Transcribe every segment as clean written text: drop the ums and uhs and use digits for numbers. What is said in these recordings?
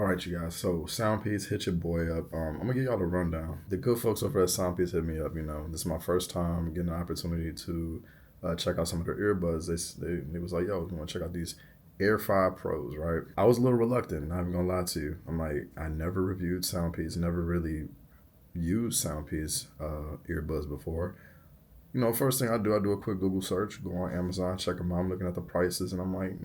All right, you guys. So SoundPEATS, hit your boy up. I'm gonna give y'all the rundown. The good folks over at SoundPEATS hit me up. This is my first time getting an opportunity to check out some of their earbuds. They was like, "Yo, you want to check out these Air 5 Pros?" Right? I was a little reluctant. Not even gonna lie to you. I'm like, I never reviewed SoundPEATS. Never really used SoundPEATS earbuds before. First thing I do a quick Google search, go on Amazon, check them out. I'm looking at the prices, and I'm like,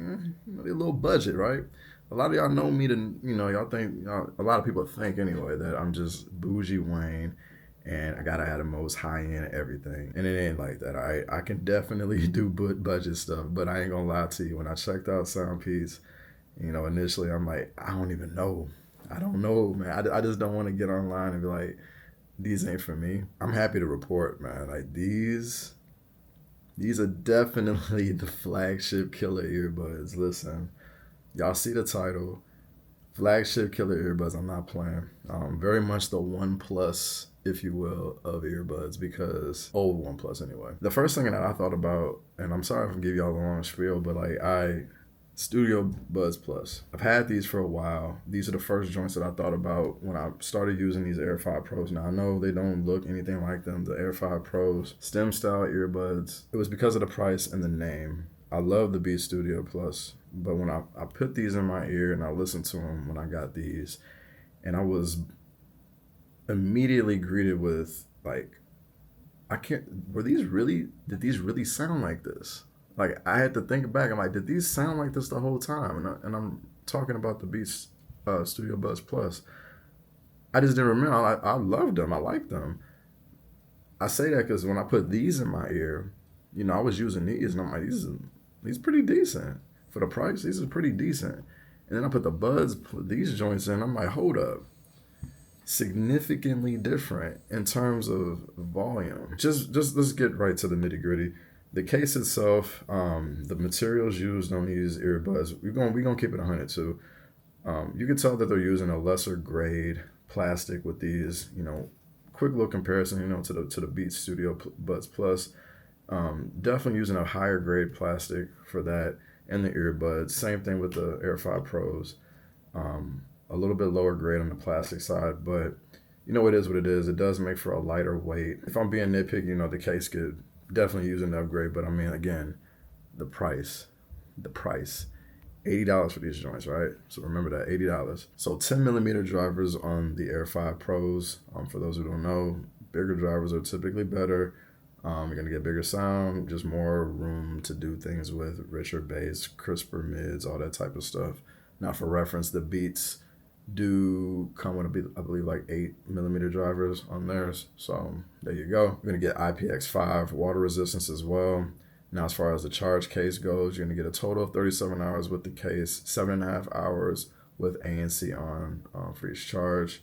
they're a little budget, right? A lot of y'all know me to, y'all think, a lot of people think anyway that I'm just bougie Wayne and I gotta have the most high end everything. And it ain't like that. I can definitely do budget stuff, but I ain't gonna lie to you. When I checked out SoundPEATS, initially I'm like, I don't even know. I don't know, man. I just don't want to get online and be like, these ain't for me. I'm happy to report, man. Like these are definitely the flagship killer earbuds. Listen, y'all see the title, flagship killer earbuds. I'm not playing. Very much the One Plus, if you will, of earbuds, because old One Plus anyway. The first thing that I thought about, and I'm sorry if I give y'all the long spiel, but Studio Buds Plus. I've had these for a while. These are the first joints that I thought about when I started using these Air 5 Pros. Now, I know they don't look anything like them, the Air 5 Pros, stem style earbuds. It was because of the price and the name. I love the Beats Studio Plus, but when I put these in my ear and I listened to them when I got these, and I was immediately greeted with like, did these really sound like this? Like, I had to think back. I'm like, did these sound like this the whole time? And I'm talking about the Beats Studio Buds Plus. I just didn't remember. I loved them. I liked them. I say that because when I put these in my ear, I was using these, and I'm like, these pretty decent. For the price, these are pretty decent. And then I put these joints in. I'm like, hold up. Significantly different in terms of volume. Just let's get right to the nitty gritty. The case itself, the materials used on these earbuds, we're gonna keep it 100 too. You can tell that they're using a lesser grade plastic with these. Quick little comparison, to the Beats Studio Buds Plus. Definitely using a higher grade plastic for that and the earbuds. Same thing with the Air 5 Pros. A little bit lower grade on the plastic side, but it is what it is. It does make for a lighter weight. If I'm being nitpicky, the case could definitely use an upgrade, but I mean, again, the price, $80 for these joints, right? So remember that, $80. So 10 millimeter drivers on the Air 5 Pros. For those who don't know, bigger drivers are typically better. You're gonna get bigger sound, just more room to do things with, richer bass, crisper mids, all that type of stuff. Now, for reference, the Beats do come with, I believe, like 8 millimeter drivers on theirs. So there you go. You're gonna get IPX5 water resistance as well. Now, as far as the charge case goes, you're gonna get a total of 37 hours with the case, 7.5 hours with ANC on for each charge.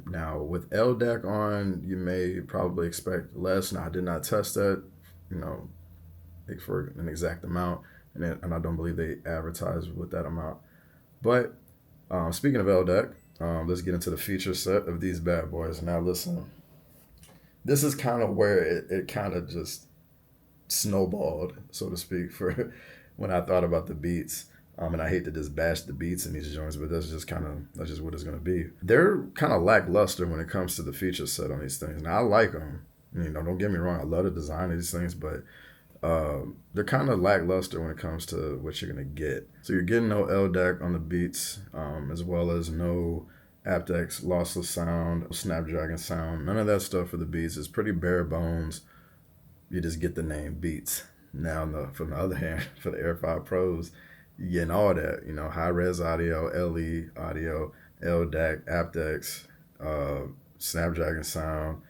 Now, with LDAC on, you may probably expect less. Now, I did not test that, for an exact amount, and I don't believe they advertise with that amount. But speaking of LDAC, let's get into the feature set of these bad boys. Now, listen, this is kind of where it kind of just snowballed, so to speak, for when I thought about the Beats. And I hate to just bash the Beats in these joints, but that's just what it's going to be. They're kind of lackluster when it comes to the feature set on these things. Now, I like them. Don't get me wrong. I love the design of these things, but they're kind of lackluster when it comes to what you're going to get. So you're getting no LDAC on the Beats, as well as no aptX lossless sound, Snapdragon sound. None of that stuff for the Beats. It's pretty bare bones. You just get the name Beats. Now, from the other hand, for the Air 5 Pros, you're getting all that, high-res audio, LE audio, LDAC, aptX, Snapdragon sound,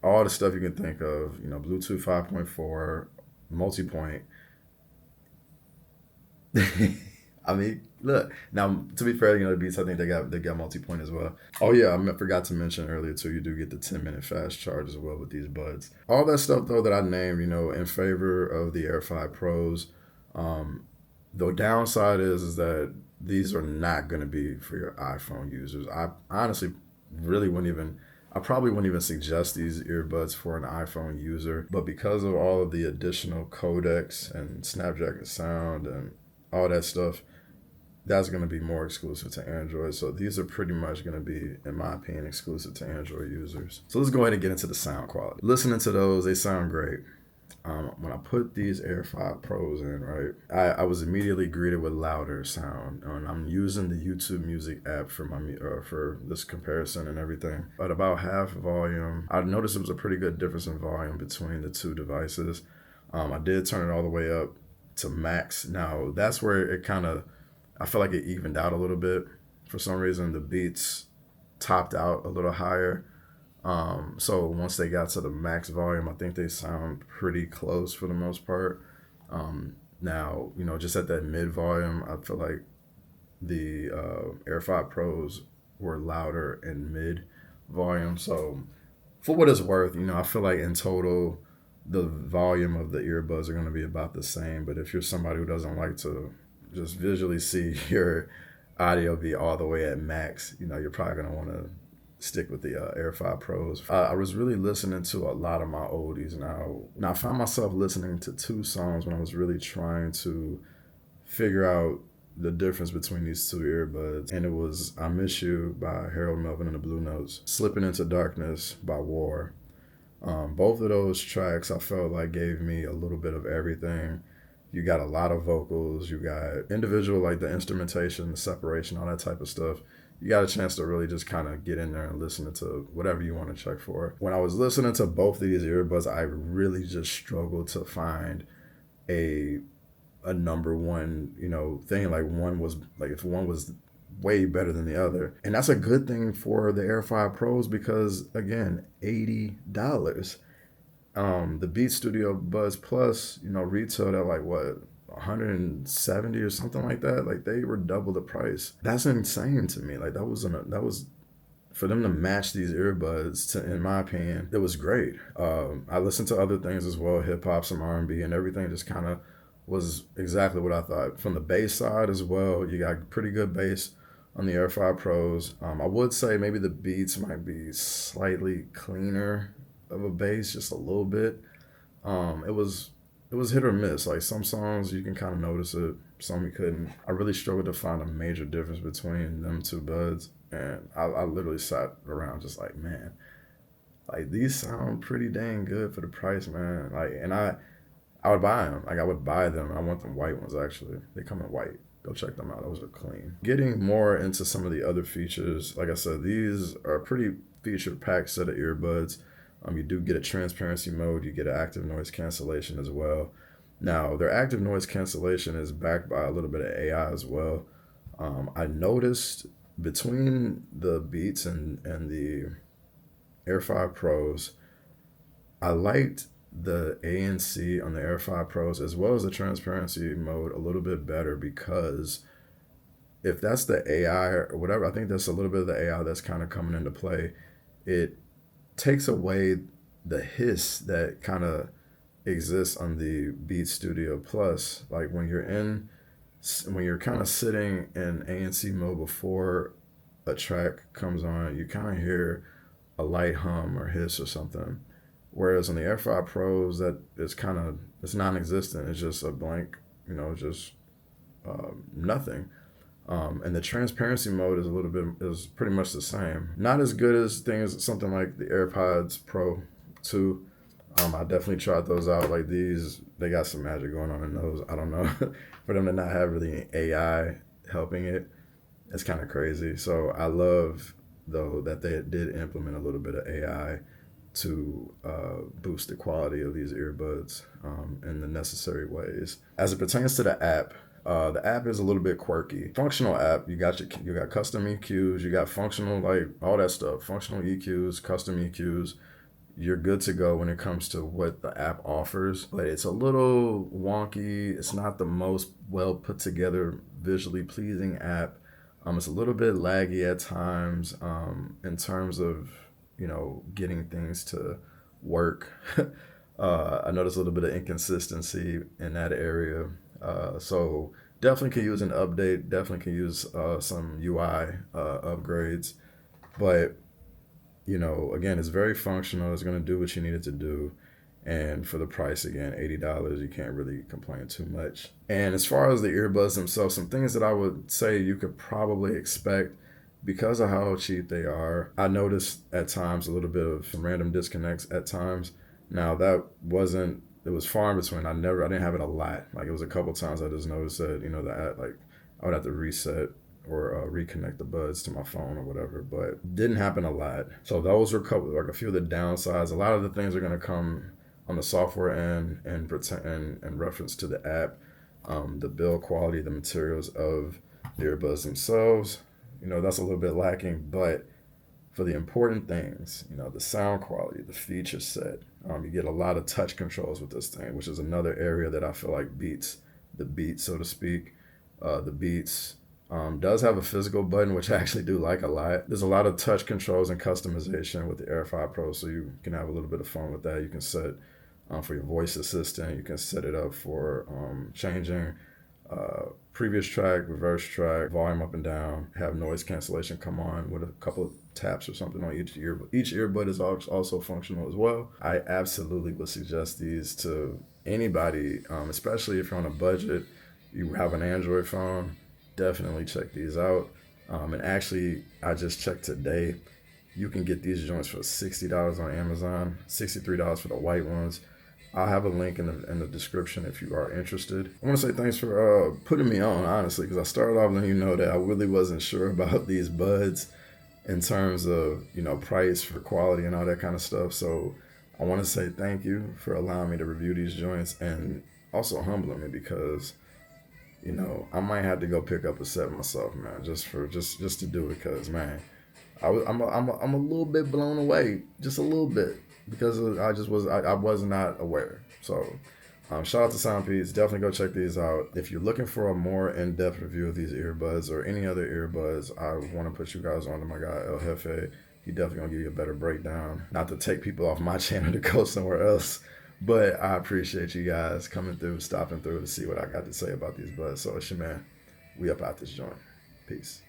all the stuff you can think of, Bluetooth 5.4, multi-point. I mean, look, now, to be fair, the Beats, I think they got multi-point as well. Oh yeah, I forgot to mention earlier too, you do get the 10-minute fast charge as well with these buds. All that stuff though that I named, in favor of the Air 5 Pros. The downside is that these are not going to be for your iPhone users. I honestly really I probably wouldn't even suggest these earbuds for an iPhone user, but because of all of the additional codecs and Snapdragon sound and all that stuff, that's going to be more exclusive to Android. So these are pretty much going to be, in my opinion, exclusive to Android users. So let's go ahead and get into the sound quality. Listening to those, they sound great. When I put these Air 5 Pros in, right, I was immediately greeted with louder sound. And I'm using the YouTube Music app for for this comparison and everything. At about half volume, I noticed it was a pretty good difference in volume between the two devices. I did turn it all the way up to max. Now, that's where it kind of, I feel like it evened out a little bit. For some reason, the beats topped out a little higher. So once they got to the max volume, I think they sound pretty close for the most part. Now, you know, just at that mid volume, I feel like the Air 5 Pros were louder in mid volume. So for what it's worth, you know, I feel like in total, the volume of the earbuds are going to be about the same. But if you're somebody who doesn't like to just visually see your audio be all the way at max, you know, you're probably going to want to stick with the Air 5 Pros. I was really listening to a lot of my oldies now. Now I found myself listening to 2 songs when I was really trying to figure out the difference between these 2 earbuds. And it was I Miss You by Harold Melvin and the Blue Notes, Slipping Into Darkness by War. Both of those tracks I felt like gave me a little bit of everything. You got a lot of vocals, you got individual, like the instrumentation, the separation, all that type of stuff. You got a chance to really just kind of get in there and listen to whatever you want to check for. When I was listening to both of these earbuds, I really just struggled to find a number one, you know, thing. Like one was like, if one was way better than the other. And that's a good thing for the Air 5 Pros because, again, $80. The Beats Studio Buds Plus, you know, retailed at like what, 170 or something like that. Like they were double the price. That's insane to me. Like that was for them to match these earbuds to, in my opinion, it was great. I listened to other things as well, hip hop, some R&B, and everything just kind of was exactly what I thought. From the bass side as well, you got pretty good bass on the Air 5 Pros. I would say maybe the Beats might be slightly cleaner of a bass, just a little bit. It was hit or miss. Like some songs you can kind of notice it, some you couldn't. I really struggled to find a major difference between them 2 buds, and I literally sat around just like, man, like these sound pretty dang good for the price, man. Like, and I would buy them. Like I would buy them. I want them white ones actually. They come in white. Go check them out. Those are clean. Getting more into some of the other features, like I said, these are a pretty feature-packed set of earbuds. You do get a transparency mode. You get an active noise cancellation as well. Now, their active noise cancellation is backed by a little bit of AI as well. I noticed between the Beats and the Air 5 Pros, I liked the ANC on the Air 5 Pros as well as the transparency mode a little bit better because if that's the AI or whatever, I think that's a little bit of the AI that's kind of coming into play. It takes away the hiss that kind of exists on the Beats Studio Plus. Like when you're kind of sitting in ANC mode before a track comes on, you kind of hear a light hum or hiss or something. Whereas on the Air 5 Pros, that is it's non-existent. It's just a blank, you know, just nothing. And the transparency mode is pretty much the same. Not as good as something like the AirPods Pro 2. I definitely tried those out. Like these, they got some magic going on in those. I don't know. For them to not have really AI helping it, it's kind of crazy. So I love, though, that they did implement a little bit of AI to boost the quality of these earbuds in the necessary ways. As it pertains to the app is a little bit quirky. Functional app, you got custom EQs, you got functional, like all that stuff, functional EQs, custom EQs. You're good to go when it comes to what the app offers, but it's a little wonky. It's not the most well put together, visually pleasing app. It's a little bit laggy at times in terms of, you know, getting things to work. I noticed a little bit of inconsistency in that area. So definitely can use an update, definitely can use some UI upgrades. But, you know, again, it's very functional. It's going to do what you need it to do. And for the price, again, $80, you can't really complain too much. And as far as the earbuds themselves, some things that I would say you could probably expect because of how cheap they are. I noticed at times a little bit of some random disconnects at times. Now that wasn't, it was far in between. I didn't have it a lot. Like it was a couple times I just noticed that, that like I would have to reset or reconnect the buds to my phone or whatever, but didn't happen a lot. So those were like a few of the downsides. A lot of the things are going to come on the software end and reference to the app, the build quality, the materials of the earbuds themselves. That's a little bit lacking, but for the important things, the sound quality, the feature set, you get a lot of touch controls with this thing, which is another area that I feel like beats the Beats, so to speak. The Beats does have a physical button, which I actually do like a lot. There's a lot of touch controls and customization with the Air5 Pro, so you can have a little bit of fun with that. You can set for your voice assistant. You can set it up for changing previous track, reverse track, volume up and down, have noise cancellation come on with a couple of taps or something on each ear. Each earbud is also functional as well. I absolutely would suggest these to anybody, especially if you're on a budget, you have an Android phone, definitely check these out. And actually, I just checked today, you can get these joints for $60 on Amazon, $63 for the white ones. I'll have a link in the description if you are interested. I want to say thanks for putting me on, honestly, because I started off letting you know that I really wasn't sure about these buds in terms of, price for quality and all that kind of stuff. So I want to say thank you for allowing me to review these joints and also humbling me because, I might have to go pick up a set myself, man, just to do it because, man, I'm a little bit blown away, just a little bit. Because I was not aware. So shout out to SoundPEATS. Definitely go check these out. If you're looking for a more in-depth review of these earbuds or any other earbuds, I want to put you guys on to my guy El Jefe. He definitely gonna give you a better breakdown. Not to take people off my channel to go somewhere else, but I appreciate you guys coming through, stopping through to see what I got to say about these buds. So it's your man. We up out this joint. Peace.